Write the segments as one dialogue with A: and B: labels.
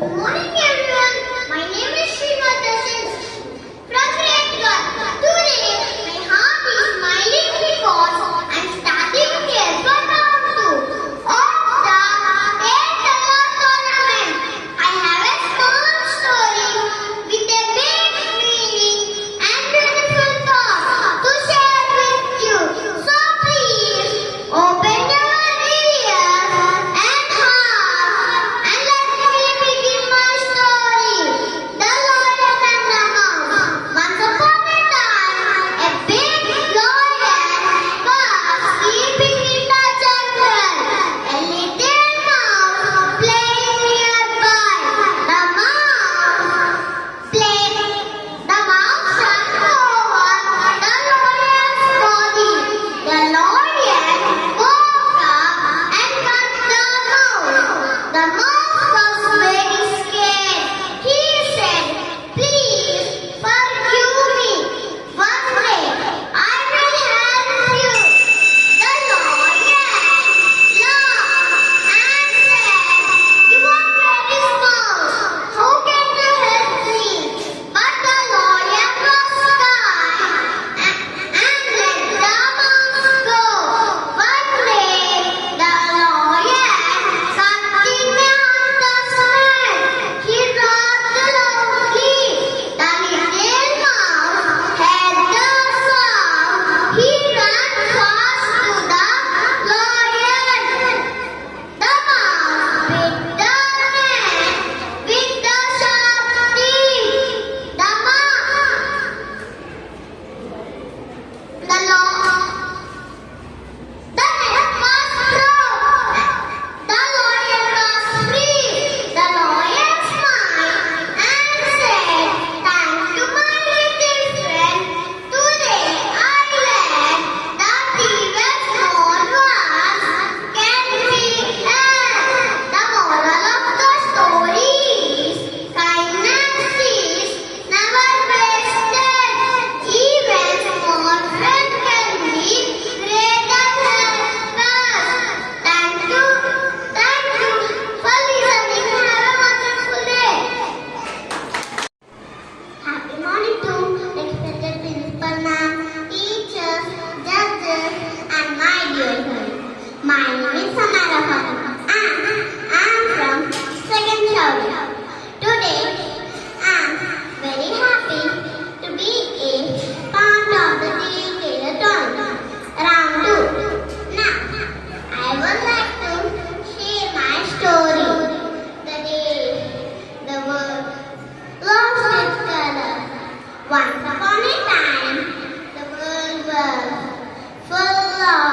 A: Good morning everyone. My name is Jeedimetla from grade 1. Today my heart is smiling because I'm starting care for round 2 of the 8th tournament. I have a small story with a big meaning and beautiful thought to share with you. So please open your ears and heart and let me begin my story. The Lion and the Mouse. Once upon a time, a big lion was sleeping in the jungle. A little mouse playing nearby. The mouse ran over the lion's body. The lion woke up and cut the mouse. The mouse was very scared. He said, "Please forgive me. One day I will help you." The lion laughed and said, "You are very small. How can you help me?" But the lion was kind and let the mouse go. One day the lion cut in the sand. He roared loudly. The little mouse heard the sound. He ran fast to the lion. The mouse bit the man with the sharp teeth. The net was broke. The lion was free. The lion smiled and said, "Thank you, my little friend. Today I learned that even small ones can be helped." The moral of the story is kindness is never wasted. Even small friends can be great and help us. Thank you for listening. Have a wonderful day. Happy morning to respected principal ma'am, teachers, judges, and my dear friends. My name is Samara and I am from second Chowdhury. Today I am very happy to be a part of the Jeedimetla tournament round 2. Now I would like to share my story. The day the world lost its color. Once upon a time, the world was full of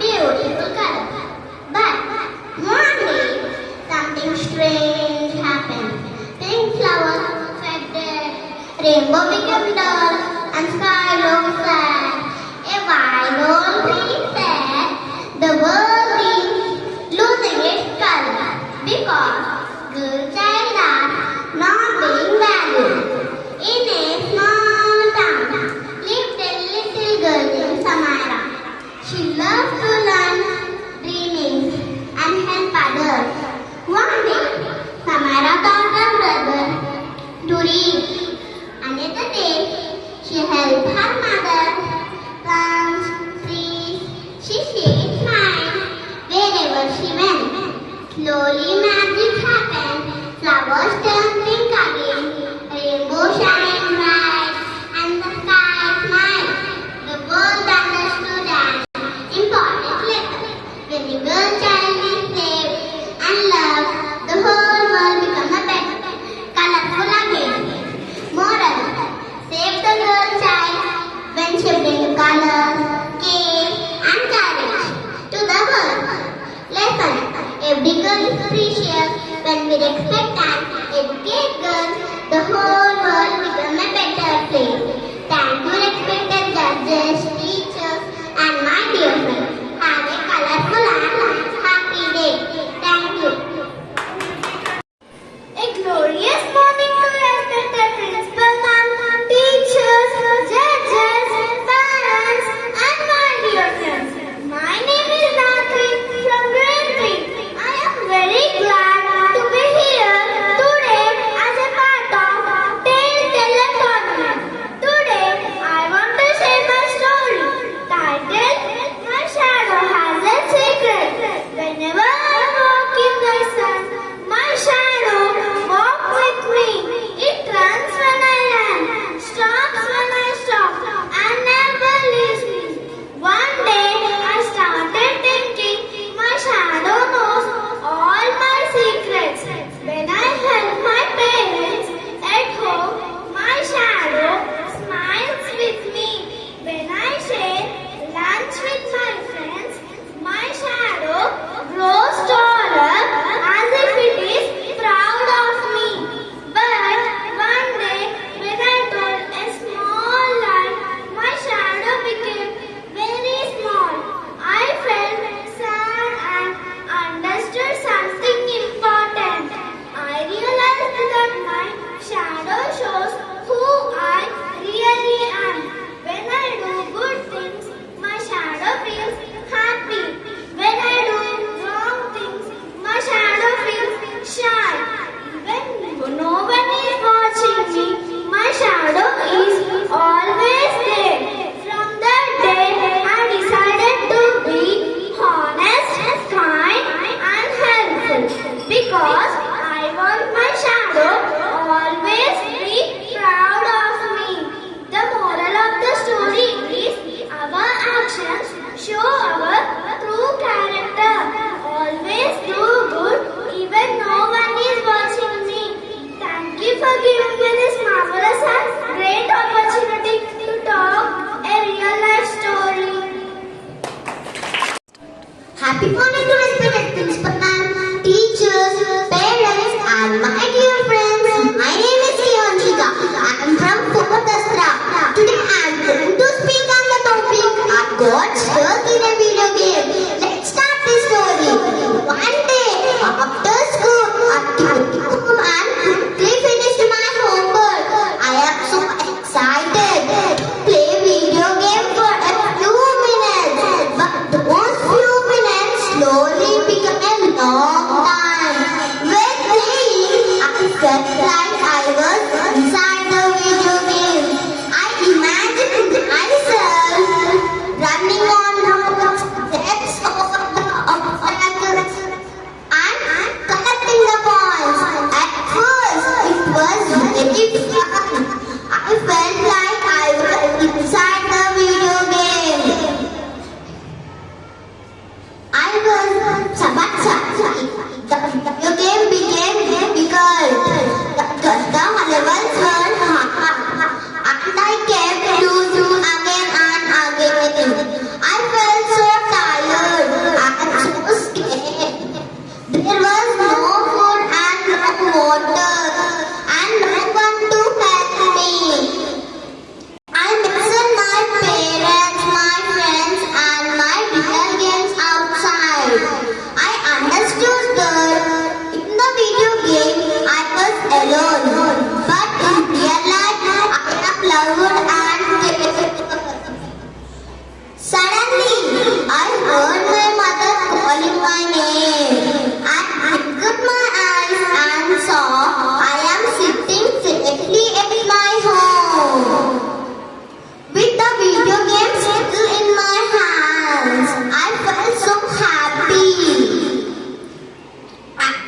A: beautiful colors. But one day, something strange happened. Pink flowers faded, rainbow became dull, and sky looked sad. A wise old tree said, "The world is losing its color because good child are not being valued." In a small town lived a little girl named Samara. She loved to learn, dreaming, and help others. One day, Samara taught her brother to read. Another day, she helped her mother plant trees. She shared smiles wherever she went. Slowly, magic happened. Flowers turned pink again. Rainbow shined bright, and the sky smiled. The world understood an important lesson. When the girl child is saved and loved, the whole world becomes a better, colorful again. Moral: save the girl child when she brings colors, care, and courage to the world. Lesson: every girl is precious. When we respect and educate girls, the whole world becomes a better place. Thank you, respected judges, teachers, and my dear friends. Have a colorful and happy day. Thank you. A glorious morning to respected principal ma'am, teachers, judges, parents, and my dear friends. My name is Ratri from grade 3. I am very glad to be here today.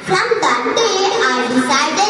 A: From that day, I decided